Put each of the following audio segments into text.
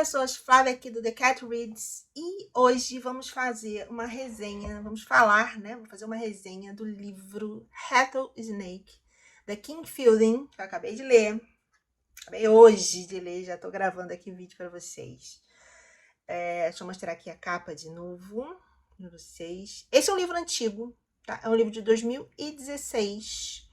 pessoas, Flávia aqui do The Cat Reads, e hoje vamos fazer uma resenha, vamos falar, né? Vou fazer uma resenha do livro Rattlesnake, da King Fielding, que eu acabei de ler. Acabei hoje de ler, já tô gravando aqui o vídeo para vocês. Deixa eu mostrar aqui a capa de novo para vocês. Esse é um livro antigo, tá? É um livro de 2016.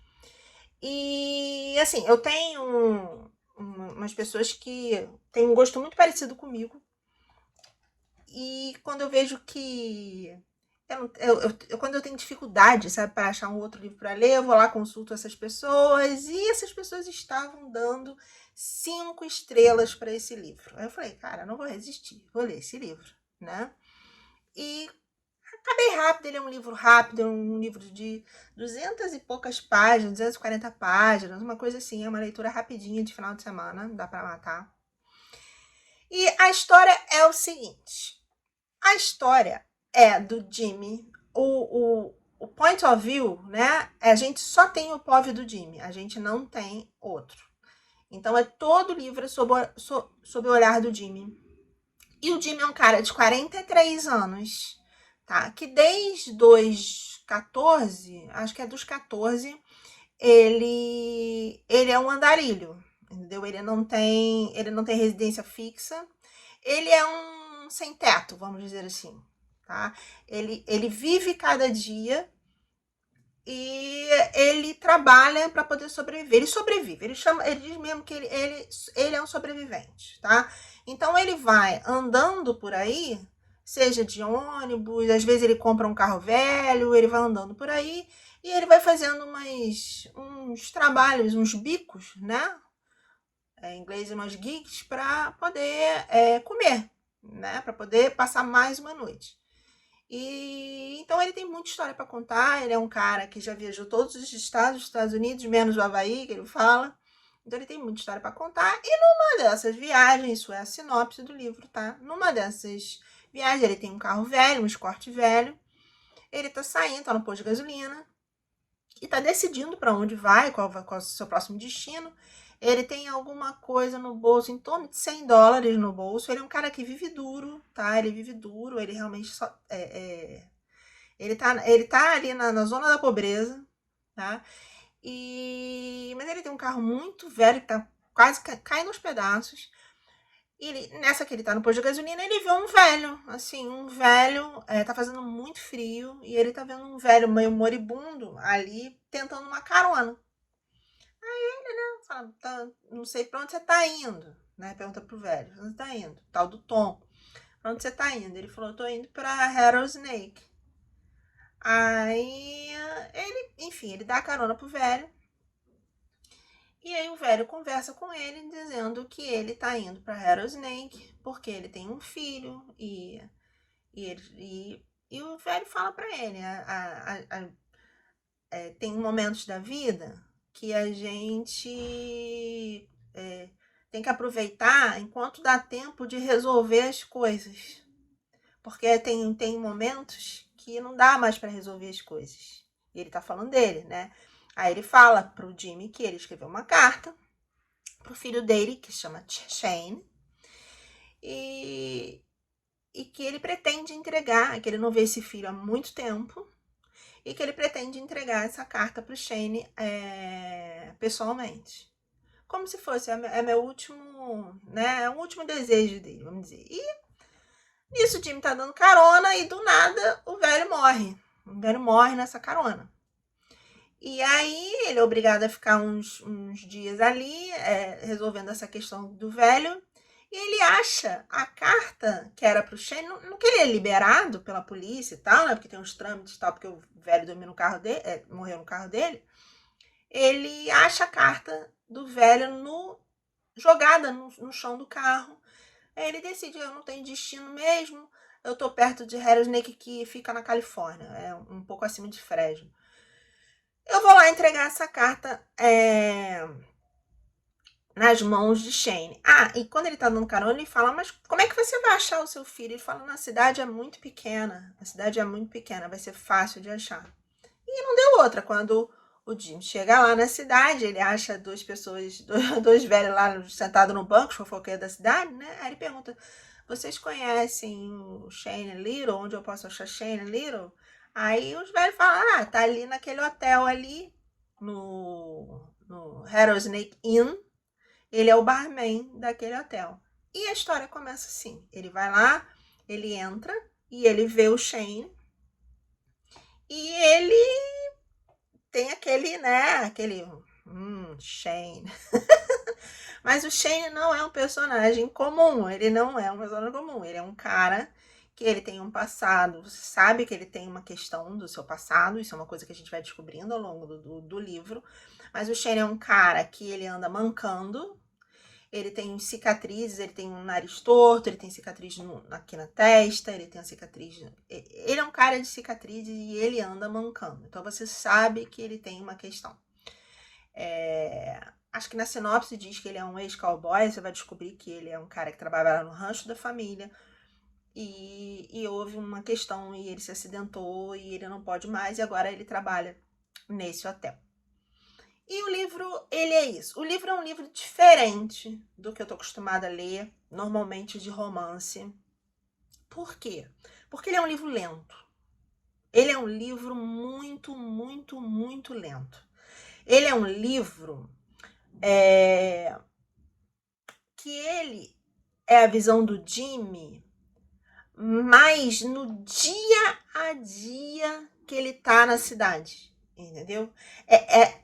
E, assim, eu tenho umas pessoas que têm um gosto muito parecido comigo. E quando eu vejo que... quando eu tenho dificuldade, sabe, para achar um outro livro para ler, eu vou lá, consulto essas pessoas. E essas pessoas estavam dando 5 estrelas para esse livro. Aí eu falei, cara, não vou resistir, vou ler esse livro, né? E acabei rápido, ele é um livro rápido, é um livro de 200 e poucas páginas, 240 páginas, uma coisa assim, é uma leitura rapidinha de final de semana, dá pra matar. E a história é o seguinte, a história é do Jimmy, o point of view, né, a gente só tem o POV do Jimmy, a gente não tem outro. Então, todo o livro é sob o olhar do Jimmy. E o Jimmy é um cara de 43 anos, tá? Que desde os 14, acho que é dos 14, ele é um andarilho, entendeu? Ele não tem residência fixa. Ele é um sem teto, vamos dizer assim, tá? Ele vive cada dia e ele trabalha para poder sobreviver. Ele sobrevive, ele diz mesmo que ele é um sobrevivente, tá? Então ele vai andando por aí, seja de ônibus, às vezes ele compra um carro velho, ele vai andando por aí e ele vai fazendo uns trabalhos, uns bicos, né? Em inglês, umas gigs, para poder comer, né? Para poder passar mais uma noite. E então ele tem muita história para contar. Ele é um cara que já viajou todos os estados dos Estados Unidos, menos o Havaí, que ele fala. Então ele tem muita história para contar. E numa dessas viagens, isso é a sinopse do livro, tá? Numa dessas viagens, ele tem um carro velho, um Escort velho. Ele tá saindo, tá no posto de gasolina e tá decidindo para onde vai, qual é o seu próximo destino. Ele tem alguma coisa no bolso, em torno de $100 no bolso. Ele é um cara que vive duro, tá? Ele vive duro, ele realmente só... Ele tá ali na zona da pobreza, tá? Mas ele tem um carro muito velho, que tá quase caindo aos pedaços. E nessa que ele tá no posto de gasolina, ele vê um velho, assim, tá fazendo muito frio, e ele tá vendo um velho meio moribundo ali, tentando uma carona. Fala, não sei pra onde você tá indo, né? Pergunta pro velho, onde você tá indo? Tal do Tom. Pra onde você tá indo? Ele falou, tô indo pra Rattlesnake. Aí, ele dá carona pro velho. E aí o velho conversa com ele, dizendo que ele tá indo pra Rattlesnake, porque ele tem um filho, e o velho fala pra ele, tem momentos da vida que a gente tem que aproveitar enquanto dá tempo de resolver as coisas. Porque tem momentos que não dá mais para resolver as coisas. E ele tá falando dele, né? Aí ele fala pro Jimmy que ele escreveu uma carta pro filho dele, que se chama Shane, e que ele pretende entregar, que ele não vê esse filho há muito tempo, e que ele pretende entregar essa carta pro Shane pessoalmente. Como se fosse meu último, né? O último desejo dele, vamos dizer. E nisso o Jimmy tá dando carona e do nada o velho morre. O velho morre nessa carona. E aí ele é obrigado a ficar uns dias ali resolvendo essa questão do velho. E ele acha a carta que era pro Shane, não que ele é liberado pela polícia e tal, né? Porque tem uns trâmites e tal, porque o velho dormiu no carro dele, morreu no carro dele. Ele acha a carta do velho jogada no chão do carro. Aí ele decide, eu não tenho destino mesmo, eu tô perto de Rattlesnake, que fica na Califórnia, um pouco acima de Fresno. Eu vou lá entregar essa carta nas mãos de Shane. E quando ele tá dando carona, ele fala, mas como é que você vai achar o seu filho? Ele fala, a cidade é muito pequena, vai ser fácil de achar. E não deu outra, quando O Jim chega lá na cidade, ele acha duas pessoas, dois velhos lá sentados no banco, os fofoqueiros da cidade, né? Aí ele pergunta, vocês conhecem o Shane Little? Onde eu posso achar Shane Little? Aí os velhos falam, tá ali naquele hotel ali, no Rattlesnake Inn. Ele é o barman daquele hotel. E a história começa assim, ele vai lá, ele entra e ele vê o Shane e ele tem aquele, né, Shane. Mas o Shane não é um personagem comum, ele não é um personagem comum, ele é um cara que ele tem um passado, você sabe que ele tem uma questão do seu passado, isso é uma coisa que a gente vai descobrindo ao longo do livro, mas o Shane é um cara que ele anda mancando, ele tem cicatrizes, ele tem um nariz torto, ele tem cicatriz aqui na testa, ele tem uma cicatriz. Ele é um cara de cicatrizes e ele anda mancando. Então você sabe que ele tem uma questão. Acho que na sinopse diz que ele é um ex-cowboy, você vai descobrir que ele é um cara que trabalha no rancho da família. E houve uma questão e ele se acidentou e ele não pode mais, e agora ele trabalha nesse hotel. E o livro, ele é isso. O livro é um livro diferente do que eu tô acostumada a ler, normalmente de romance. Por quê? Porque ele é um livro lento. Ele é um livro muito, muito, muito lento. Ele é um livro que ele é a visão do Jimmy, mas no dia a dia que ele tá na cidade. Entendeu?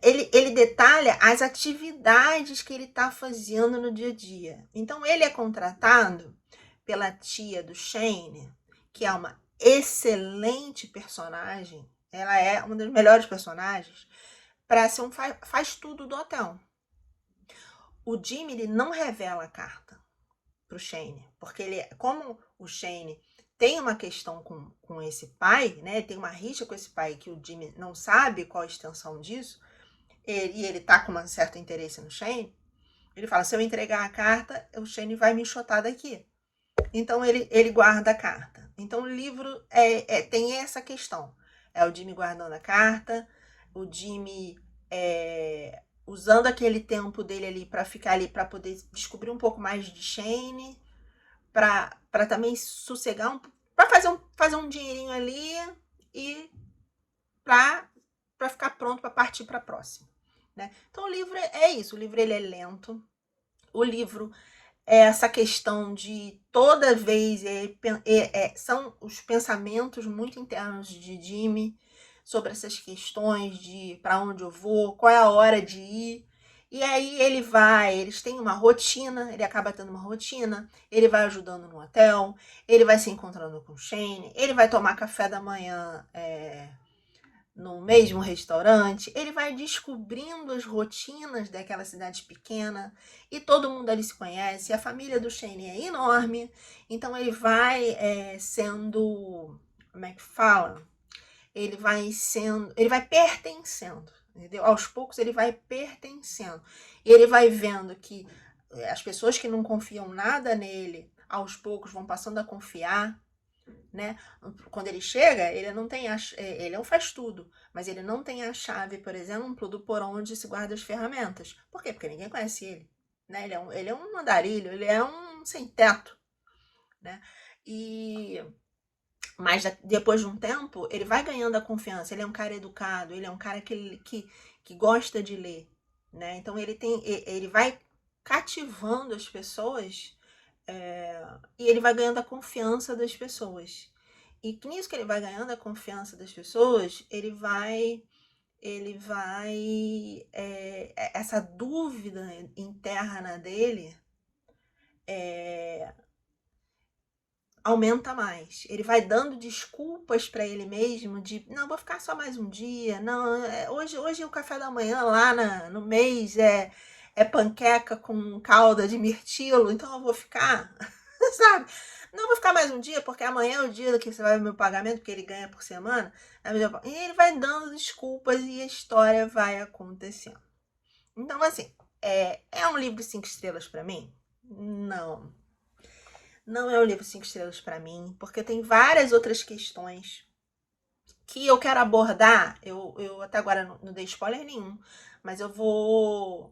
Ele detalha as atividades que ele está fazendo no dia a dia. Então, ele é contratado pela tia do Shane, que é uma excelente personagem. Ela é uma das melhores personagens para ser um faz tudo do hotel. O Jimmy ele não revela a carta pro Shane, porque ele, como o Shane tem uma questão com esse pai, né? Tem uma rixa com esse pai que o Jimmy não sabe qual a extensão disso, e ele tá com um certo interesse no Shane. Ele fala: se eu entregar a carta, o Shane vai me enxotar daqui. Então ele guarda a carta. Então o livro tem essa questão. É o Jimmy guardando a carta, o Jimmy usando aquele tempo dele ali para ficar ali para poder descobrir um pouco mais de Shane, para também sossegar, para fazer um dinheirinho ali e para ficar pronto para partir para a próxima, né? Então o livro é isso, o livro ele é lento, o livro é essa questão de toda vez são os pensamentos muito internos de Jimmy sobre essas questões de para onde eu vou, qual é a hora de ir. E aí eles têm uma rotina, ele acaba tendo uma rotina, ele vai ajudando no hotel, ele vai se encontrando com o Shane, ele vai tomar café da manhã no mesmo restaurante, ele vai descobrindo as rotinas daquela cidade pequena e todo mundo ali se conhece, a família do Shane é enorme, então ele vai sendo, como é que fala? Ele vai pertencendo, entendeu? Aos poucos ele vai pertencendo. E ele vai vendo que as pessoas que não confiam nada nele, aos poucos vão passando a confiar, né? Quando ele chega, ele não tem ele não faz tudo, mas ele não tem a chave, por exemplo, do porão onde se guarda as ferramentas. Por quê? Porque ninguém conhece ele, né? Ele é um andarilho, ele é um sem teto, né? Mas depois de um tempo, ele vai ganhando a confiança. Ele é um cara educado, ele é um cara que gosta de ler, né? Então ele vai cativando as pessoas e ele vai ganhando a confiança das pessoas. E nisso que ele vai ganhando a confiança das pessoas, essa dúvida interna dele aumenta mais. Ele vai dando desculpas para ele mesmo de, não, vou ficar só mais um dia, não, hoje o café da manhã lá no mês é panqueca com calda de mirtilo, então eu vou ficar, sabe? Não vou ficar mais um dia, porque amanhã é o dia que você vai ver meu pagamento, porque ele ganha por semana. E ele vai dando desculpas e a história vai acontecendo. Então, assim, é um livro 5 estrelas para mim? Não. Não é um livro 5 estrelas para mim, porque tem várias outras questões que eu quero abordar, eu até agora não dei spoiler nenhum, mas eu vou.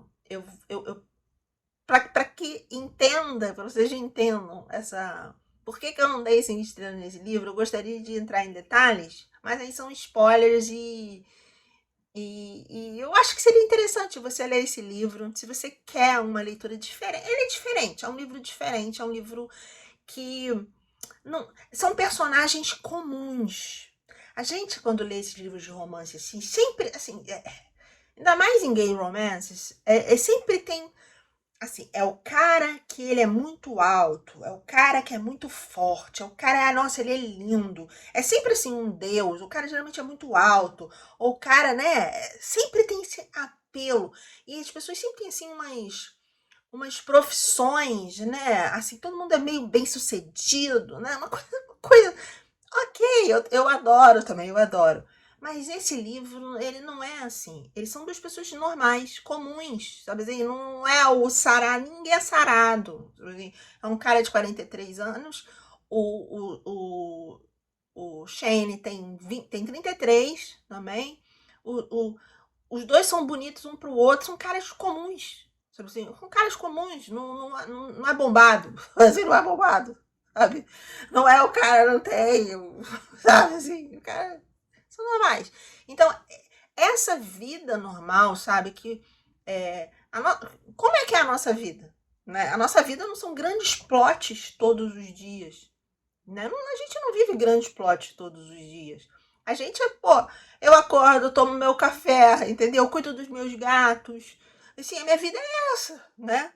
Para que entenda, para vocês entendam essa. Por que eu não dei 5 estrelas nesse livro? Eu gostaria de entrar em detalhes, mas aí são spoilers e eu acho que seria interessante você ler esse livro, se você quer uma leitura diferente. Ele é diferente, é um livro diferente, é um livro que não, são personagens comuns. A gente, quando lê esses livros de romance, assim, sempre, assim, ainda mais em gay romances, sempre tem, assim, é o cara que ele é muito alto, é o cara que é muito forte, é o cara, nossa, ele é lindo. É sempre assim um deus, o cara geralmente é muito alto, ou o cara, né, sempre tem esse apelo. E as pessoas sempre têm, assim, umas profissões, né, assim, todo mundo é meio bem sucedido, né, uma coisa ok, eu adoro também, eu adoro. Mas esse livro, ele não é assim. Eles são duas pessoas normais, comuns, sabe assim? Não é o sarado, ninguém é sarado. Sabe assim? É um cara de 43 anos, o, o, o Shane tem 33 também. O, o, os dois são bonitos um pro outro, são caras comuns. Sabe assim? São caras comuns, não é bombado. Assim, não é bombado, sabe? Não é o cara, não tem, sabe assim? O cara são normais. Então, essa vida normal, sabe? Que como é que é a nossa vida? Né? A nossa vida não são grandes plots todos os dias. Né? A gente não vive grandes plots todos os dias. A gente pô, eu acordo, tomo meu café, entendeu? Eu cuido dos meus gatos. Assim, a minha vida é essa, né?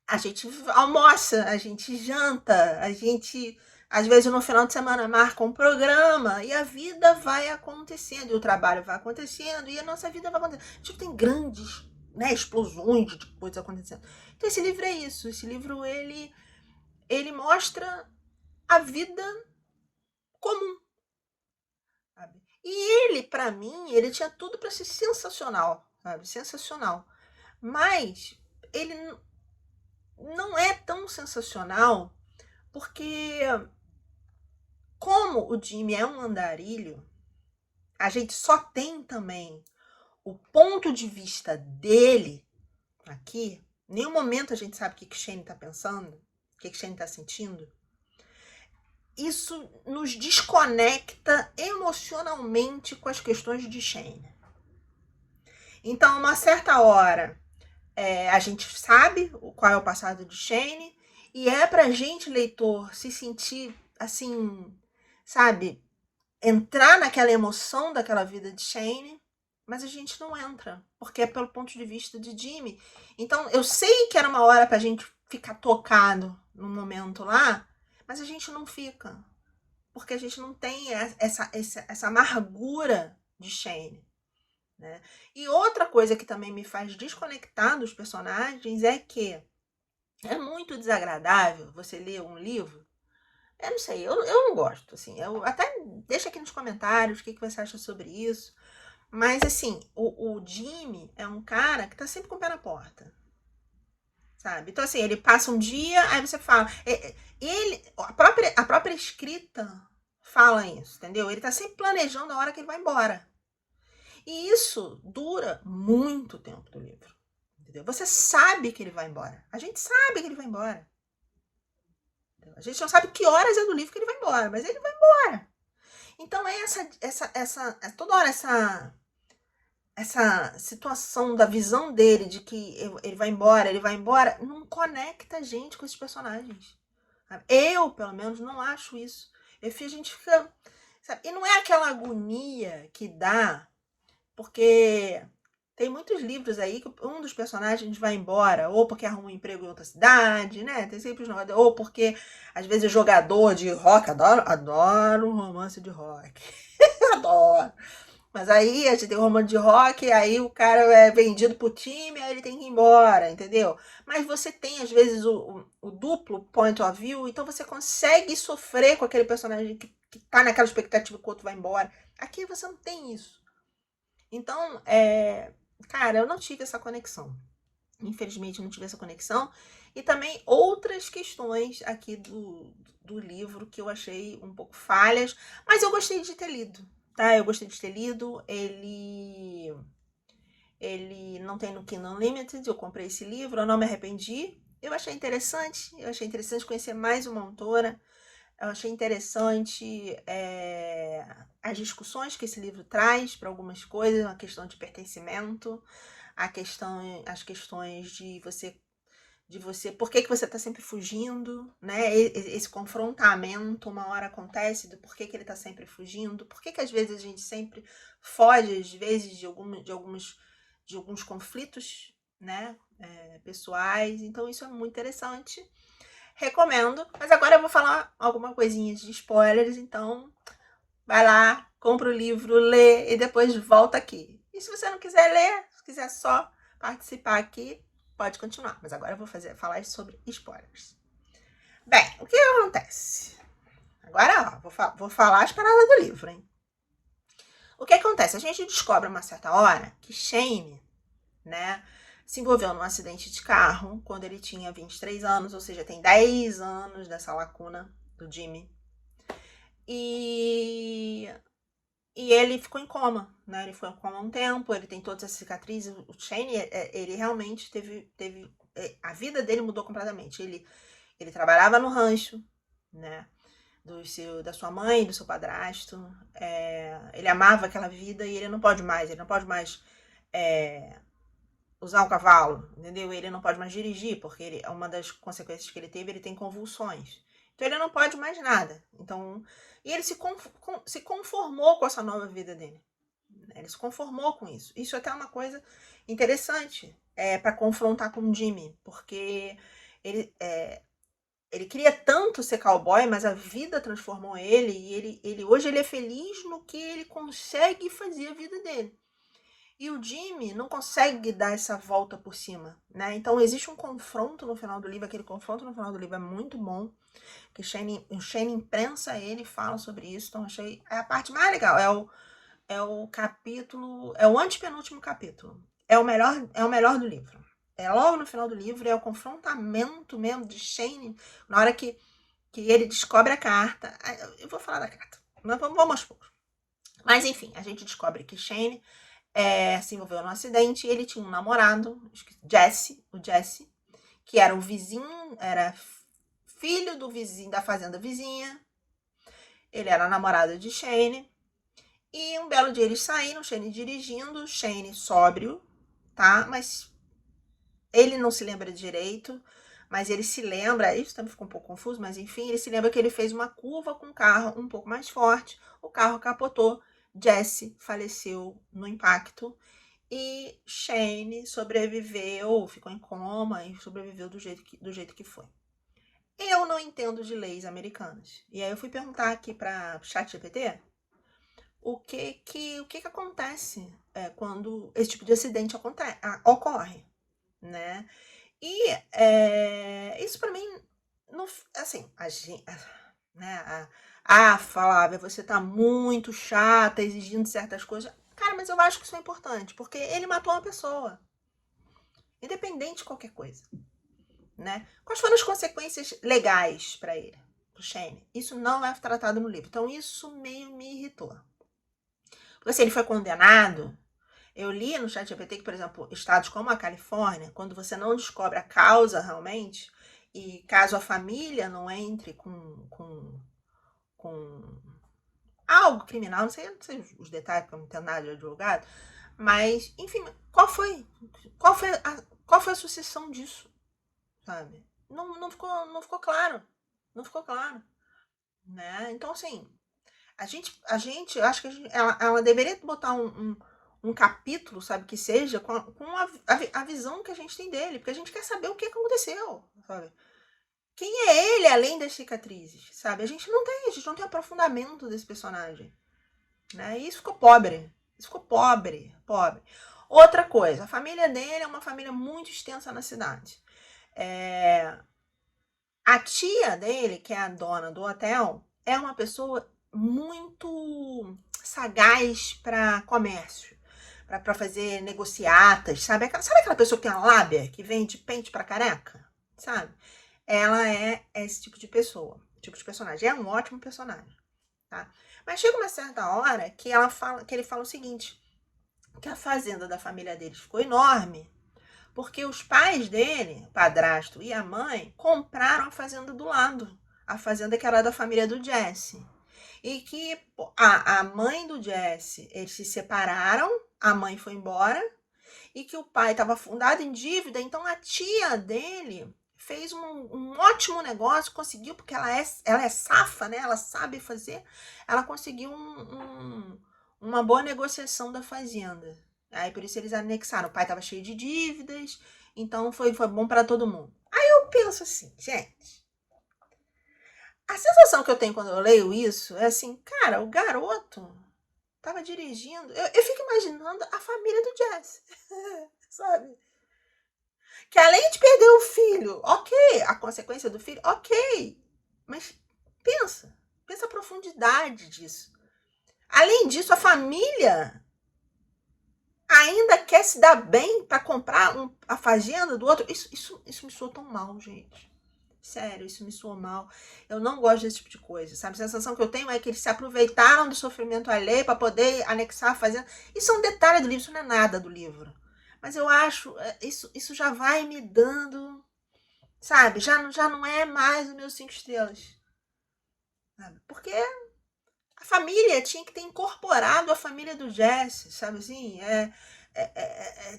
A gente almoça, a gente janta, a gente, às vezes no final de semana, marca um programa e a vida vai acontecendo, e o trabalho vai acontecendo e a nossa vida vai acontecendo. A gente tem grandes, né, explosões de coisas acontecendo. Então esse livro é isso. Esse livro, ele mostra a vida comum, sabe? E ele, pra mim, ele tinha tudo pra ser sensacional, sabe? Sensacional. Mas ele não é tão sensacional porque, como o Jimmy é um andarilho, a gente só tem também o ponto de vista dele aqui. Em nenhum momento a gente sabe o que Shane tá pensando, o que Shane tá sentindo. Isso nos desconecta emocionalmente com as questões de Shane. Então, uma certa hora, a gente sabe qual é o passado de Shane e é pra gente, leitor, se sentir assim, sabe, entrar naquela emoção daquela vida de Shane, mas a gente não entra, porque é pelo ponto de vista de Jimmy. Então, eu sei que era uma hora pra gente ficar tocado no momento lá, mas a gente não fica, porque a gente não tem essa amargura de Shane. Né? E outra coisa que também me faz desconectar dos personagens é que é muito desagradável você ler um livro. Eu não sei, eu não gosto. Assim, eu até deixa aqui nos comentários o que você acha sobre isso. Mas assim, o Jimmy é um cara que tá sempre com o pé na porta. Sabe? Então, assim, ele passa um dia, aí você fala. A própria escrita fala isso, entendeu? Ele tá sempre planejando a hora que ele vai embora. E isso dura muito tempo do livro. Entendeu? Você sabe que ele vai embora. A gente sabe que ele vai embora. A gente não sabe que horas é do livro que ele vai embora, mas ele vai embora. Então é toda hora essa situação da visão dele de que ele vai embora, não conecta a gente com esses personagens. Eu, pelo menos, não acho isso. A gente fica. Sabe? E não é aquela agonia que dá, porque tem muitos livros aí que um dos personagens vai embora, ou porque arruma um emprego em outra cidade, né? Tem sempre os nomes, ou porque, às vezes, jogador de rock, adoro um romance de rock. Adoro. Mas aí a gente tem um romance de rock, aí o cara é vendido pro time, aí ele tem que ir embora, entendeu? Mas você tem, às vezes, o duplo point of view, então você consegue sofrer com aquele personagem que tá naquela expectativa que o outro vai embora. Aqui você não tem isso. Então, cara, eu não tive essa conexão. Infelizmente, eu não tive essa conexão. E também outras questões aqui do livro que eu achei um pouco falhas, mas eu gostei de ter lido. tá? Eu gostei de ter lido. Ele não tem no Kindle Unlimited, eu comprei esse livro, eu não me arrependi. Eu achei interessante conhecer mais uma autora. Eu achei interessante as discussões que esse livro traz para algumas coisas, a questão de pertencimento, as questões de você, por que você está sempre fugindo, né? Esse confrontamento uma hora acontece do porquê que ele está sempre fugindo, por que às vezes a gente sempre foge, às vezes, de alguns conflitos, né? Pessoais. Então isso é muito interessante. Recomendo, mas agora eu vou falar alguma coisinha de spoilers, então vai lá, compra o livro, lê e depois volta aqui. E se você não quiser ler, se quiser só participar aqui, pode continuar. Mas agora eu vou falar sobre spoilers. Bem, o que acontece? Agora, ó, vou falar as paradas do livro, hein? O que acontece? A gente descobre a uma certa hora que Shane, né, se envolveu num acidente de carro quando ele tinha 23 anos, ou seja, tem 10 anos dessa lacuna do Jimmy. E ele ficou em coma, né? Ele ficou em coma há um tempo, ele tem todas as cicatrizes. O Shane, ele realmente teve a vida dele mudou completamente. Ele trabalhava no rancho, né? Da sua mãe, do seu padrasto. Ele amava aquela vida e ele não pode mais usar um cavalo, entendeu? Ele não pode mais dirigir, porque uma das consequências que ele teve, ele tem convulsões. Então ele não pode mais nada. Então, e ele se conformou com essa nova vida dele. Ele se conformou com isso. Isso é até uma coisa interessante para confrontar com o Jimmy, porque ele queria tanto ser cowboy, mas a vida transformou ele e hoje ele é feliz no que ele consegue fazer a vida dele. E o Jimmy não consegue dar essa volta por cima, né? Então existe um confronto no final do livro, aquele confronto no final do livro é muito bom, que o Shane imprensa ele e fala sobre isso, então achei a parte mais legal, é o capítulo, é o antepenúltimo capítulo, é o melhor do livro. É logo no final do livro, é o confrontamento mesmo de Shane, na hora que ele descobre a carta. Eu vou falar da carta, mas vamos aos poucos. Mas enfim, a gente descobre que Shane se envolveu num acidente e ele tinha um namorado, o Jesse, que era um vizinho, era filho do vizinho da fazenda vizinha. Ele era namorado de Shane. E um belo dia eles saíram, Shane dirigindo, Shane sóbrio, tá? Mas ele não se lembra direito, mas ele se lembra, isso também ficou um pouco confuso, mas enfim, ele se lembra que ele fez uma curva com o carro um pouco mais forte, o carro capotou, Jesse faleceu no impacto e Shane sobreviveu, ficou em coma e sobreviveu do jeito que foi. Eu não entendo de leis americanas. E aí eu fui perguntar aqui para ChatGPT o que acontece quando esse tipo de acidente ocorre, né? E isso para mim, não, assim, né? Flávia, você tá muito chata, exigindo certas coisas. Cara, mas eu acho que isso é importante, porque ele matou uma pessoa. Independente de qualquer coisa, né? Quais foram as consequências legais para ele, pro Shane? Isso não é tratado no livro. Então isso meio me irritou. Porque se ele foi condenado, eu li no ChatGPT que, por exemplo, estados como a Califórnia, quando você não descobre a causa realmente, e caso a família não entre com algo criminal, não sei os detalhes, porque eu não entendo nada de advogado, mas, enfim, qual foi a sucessão disso, sabe? Não ficou claro, não ficou claro, né? Então, assim, eu acho que ela deveria botar um capítulo, sabe, que seja com a visão que a gente tem dele, porque a gente quer saber o que aconteceu, sabe? Quem é ele além das cicatrizes, sabe? A gente não tem aprofundamento desse personagem, né? E isso ficou pobre. Isso ficou pobre. Outra coisa, a família dele é uma família muito extensa na cidade. A tia dele, que é a dona do hotel, é uma pessoa muito sagaz para comércio, para fazer negociatas, sabe? Sabe aquela pessoa que tem a lábia, que vende pente para careca, sabe? Ela é esse tipo de pessoa, tipo de personagem. É um ótimo personagem, tá? Mas chega uma certa hora que ele fala o seguinte, que a fazenda da família deles ficou enorme, porque os pais dele, o padrasto e a mãe, compraram a fazenda do lado, a fazenda que era da família do Jesse. E que a mãe do Jesse, eles se separaram, a mãe foi embora, e que o pai estava afundado em dívida, então a tia dele fez um ótimo negócio, conseguiu, porque ela é safa, né? Ela sabe fazer, ela conseguiu uma boa negociação da fazenda. Aí por isso eles anexaram. O pai estava cheio de dívidas, então foi bom para todo mundo. Aí eu penso assim, gente, a sensação que eu tenho quando eu leio isso é assim, cara, o garoto tava dirigindo. Eu fico imaginando a família do Jesse, sabe? Que além de perder o filho, ok, a consequência do filho, ok. Mas pensa a profundidade disso. Além disso, a família ainda quer se dar bem para comprar a fazenda do outro. Isso me soa tão mal, gente. Sério, isso me soa mal. Eu não gosto desse tipo de coisa, sabe? A sensação que eu tenho é que eles se aproveitaram do sofrimento alheio para poder anexar a fazenda. Isso é um detalhe do livro, isso não é nada do livro. Mas eu acho, isso já vai me dando, sabe? Já não é mais os meus 5 estrelas. Sabe? Porque a família tinha que ter incorporado a família do Jesse, sabe assim?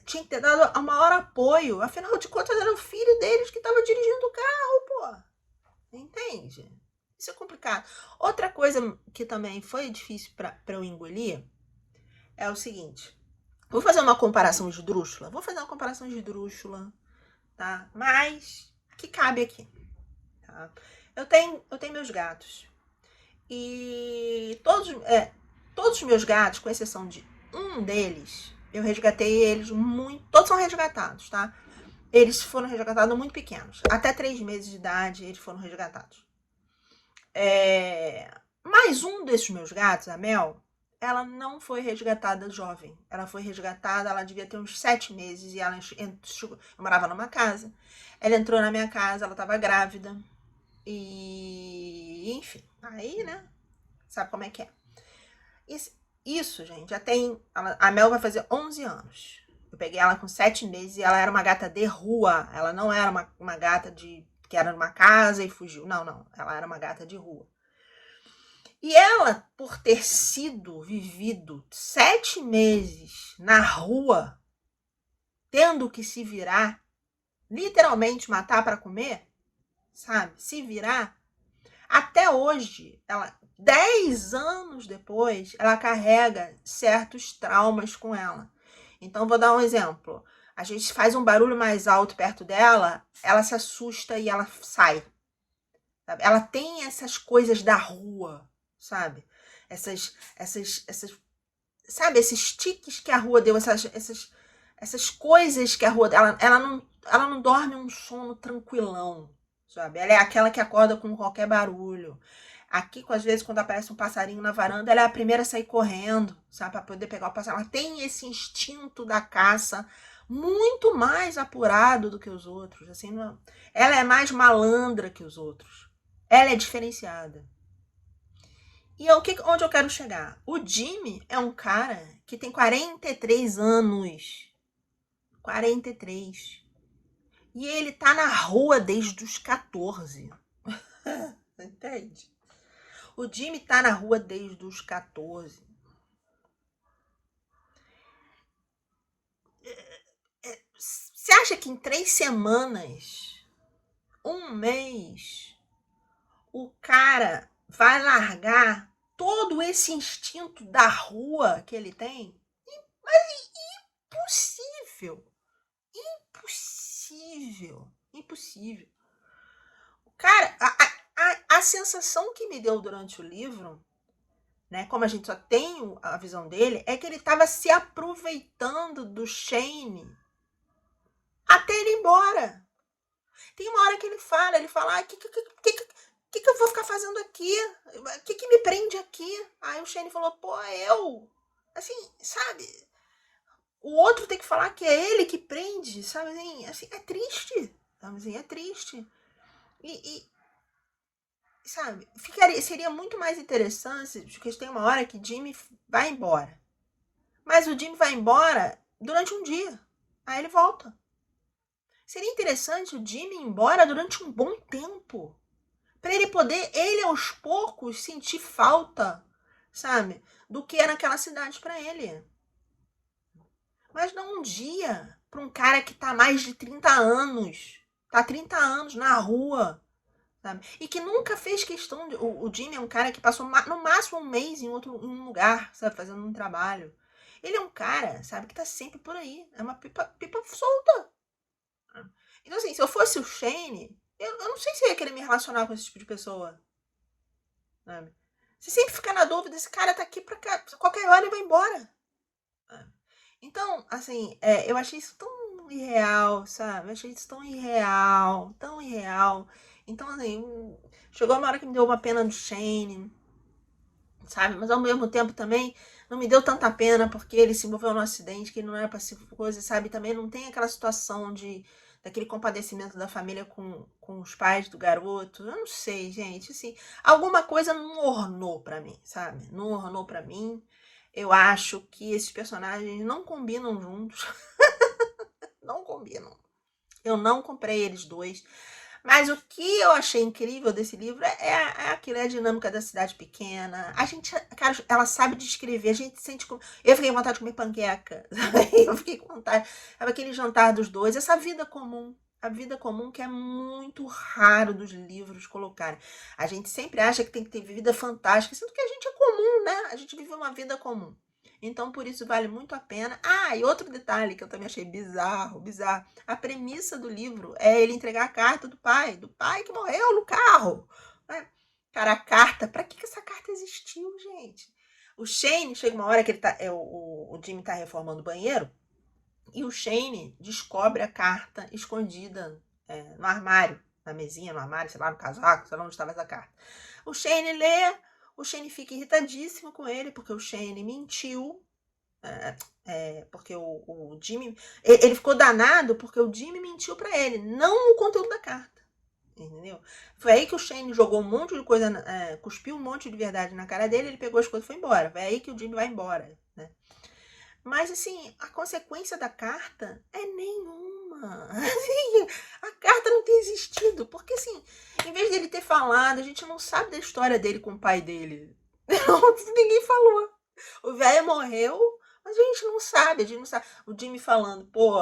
Tinha que ter dado o maior apoio. Afinal de contas, era o filho deles que estava dirigindo o carro, pô. Entende? Isso é complicado. Outra coisa que também foi difícil para eu engolir é o seguinte. Vou fazer uma comparação esdrúxula. Tá? Mas que cabe aqui. Tá? Eu tenho meus gatos. E todos os meus gatos, com exceção de um deles, eu resgatei eles muito. Todos são resgatados, tá? Eles foram resgatados muito pequenos. Até 3 meses de idade, eles foram resgatados. Mais um desses meus gatos, a Mel, ela não foi resgatada jovem. Ela foi resgatada, ela devia ter uns 7 meses. E ela eu morava numa casa. Ela entrou na minha casa, ela estava grávida. E enfim, aí, né? Sabe como é que é. Isso, gente, já tem... A Mel vai fazer 11 anos. Eu peguei ela com 7 meses e ela era uma gata de rua. Ela não era uma gata que era numa casa e fugiu. Não. Ela era uma gata de rua. E ela, por ter vivido 7 meses na rua, tendo que se virar, literalmente matar para comer, sabe? Se virar. Até hoje, 10 anos depois, ela carrega certos traumas com ela. Então, vou dar um exemplo. A gente faz um barulho mais alto perto dela, ela se assusta e ela sai. Sabe? Ela tem essas coisas da rua, sabe? Sabe, esses tiques que a rua deu, essas coisas que a rua... Ela não dorme um sono tranquilão, sabe? Ela é aquela que acorda com qualquer barulho. Aqui, às vezes, quando aparece um passarinho na varanda, ela é a primeira a sair correndo, sabe? Para poder pegar o passarinho. Ela tem esse instinto da caça muito mais apurado do que os outros. Assim, não... Ela é mais malandra que os outros. Ela é diferenciada. E onde eu quero chegar? O Jimmy é um cara que tem 43 anos. 43. E ele tá na rua desde os 14. Entende? O Jimmy tá na rua desde os 14. Você acha que em 3 semanas, um mês, o cara vai largar todo esse instinto da rua que ele tem? Mas impossível. Impossível. Cara, a sensação que me deu durante o livro, né, como a gente só tem a visão dele, é que ele estava se aproveitando do Shane até ele ir embora. Tem uma hora que ele fala, o que eu vou ficar fazendo aqui? O que me prende aqui? Aí o Shane falou, pô, eu. Assim, sabe? O outro tem que falar que é ele que prende, sabe? Assim, é triste. Sabe assim, é triste. sabe, seria muito mais interessante, porque tem uma hora que Jimmy vai embora. Mas o Jimmy vai embora durante um dia. Aí ele volta. Seria interessante o Jimmy ir embora durante um bom tempo. Para ele poder, ele aos poucos, sentir falta, sabe? Do que é naquela cidade para ele. Mas não um dia para um cara que tá há mais de 30 anos. Tá há 30 anos na rua. Sabe? E que nunca fez questão de. O Jimmy é um cara que passou no máximo um mês em um lugar, sabe? Fazendo um trabalho. Ele é um cara, sabe, que tá sempre por aí. É uma pipa solta. Então, assim, se eu fosse o Shane, eu não sei se eu ia querer me relacionar com esse tipo de pessoa. Sabe? Você sempre fica na dúvida, esse cara tá aqui pra cá, qualquer hora ele vai embora. Sabe? Então, assim, eu achei isso tão irreal, sabe? Eu achei isso tão irreal, tão irreal. Então, assim, chegou uma hora que me deu uma pena do Shane, sabe? Mas ao mesmo tempo também não me deu tanta pena porque ele se envolveu num acidente que não era pra ser coisa, sabe? Também não tem aquela situação daquele compadecimento da família com os pais do garoto. Eu não sei, gente, assim, alguma coisa não ornou pra mim, sabe? Não ornou pra mim. Eu acho que esses personagens não combinam juntos. Não combinam. Eu não comprei eles dois. Mas o que eu achei incrível desse livro é aquilo, é a dinâmica da cidade pequena. A gente, cara, ela sabe descrever, a gente sente como. Eu fiquei com vontade de comer panqueca, sabe? Eu fiquei com vontade. Sabe aquele jantar dos dois, essa vida comum. A vida comum que é muito raro dos livros colocarem. A gente sempre acha que tem que ter vida fantástica, sendo que a gente é comum, né? A gente vive uma vida comum. Então, por isso, vale muito a pena. Ah, e outro detalhe que eu também achei bizarro, bizarro. A premissa do livro é ele entregar a carta do pai que morreu no carro. Né? Cara, a carta, pra que essa carta existiu, gente? O Shane, chega uma hora que ele tá, o Jimmy tá reformando o banheiro, e o Shane descobre a carta escondida no armário, na mesinha, no armário, sei lá, no casaco, sei lá onde estava essa carta. O Shane lê, o Shane fica irritadíssimo com ele, porque o Shane mentiu. Porque o Jimmy. Ele ficou danado porque o Jimmy mentiu pra ele, não o conteúdo da carta. Entendeu? Foi aí que o Shane jogou um monte de coisa, cuspiu um monte de verdade na cara dele, ele pegou as coisas e foi embora. Foi aí que o Jimmy vai embora, né? Mas, assim, a consequência da carta é nenhuma. Assim, a carta não tem existido. Porque, assim, em vez dele ter falado, a gente não sabe da história dele com o pai dele. Ninguém falou. O velho morreu, mas a gente não sabe. A gente não sabe. O Jimmy falando, pô,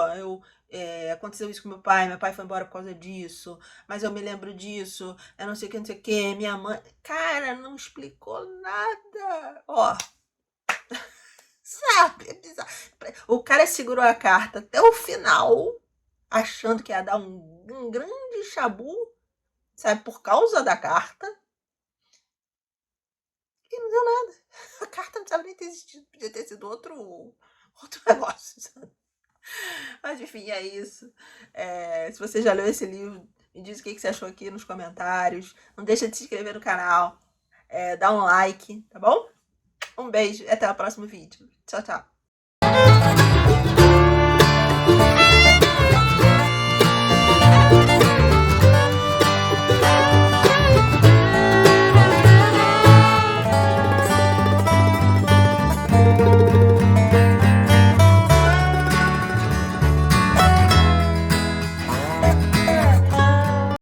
aconteceu isso com meu pai foi embora por causa disso, mas eu me lembro disso, eu não sei o que, não sei o que, minha mãe. Cara, não explicou nada. Ó, sabe? É bizarro. O cara segurou a carta até o final, achando que ia dar um grande chabu, sabe? Por causa da carta. E não deu nada. A carta não precisava nem ter existido. Podia ter sido outro negócio, sabe? Mas enfim, é isso. Se você já leu esse livro, me diz o que você achou aqui nos comentários. Não deixa de se inscrever no canal. Dá um like, tá bom? Um beijo e até o próximo vídeo. Tchau, tchau.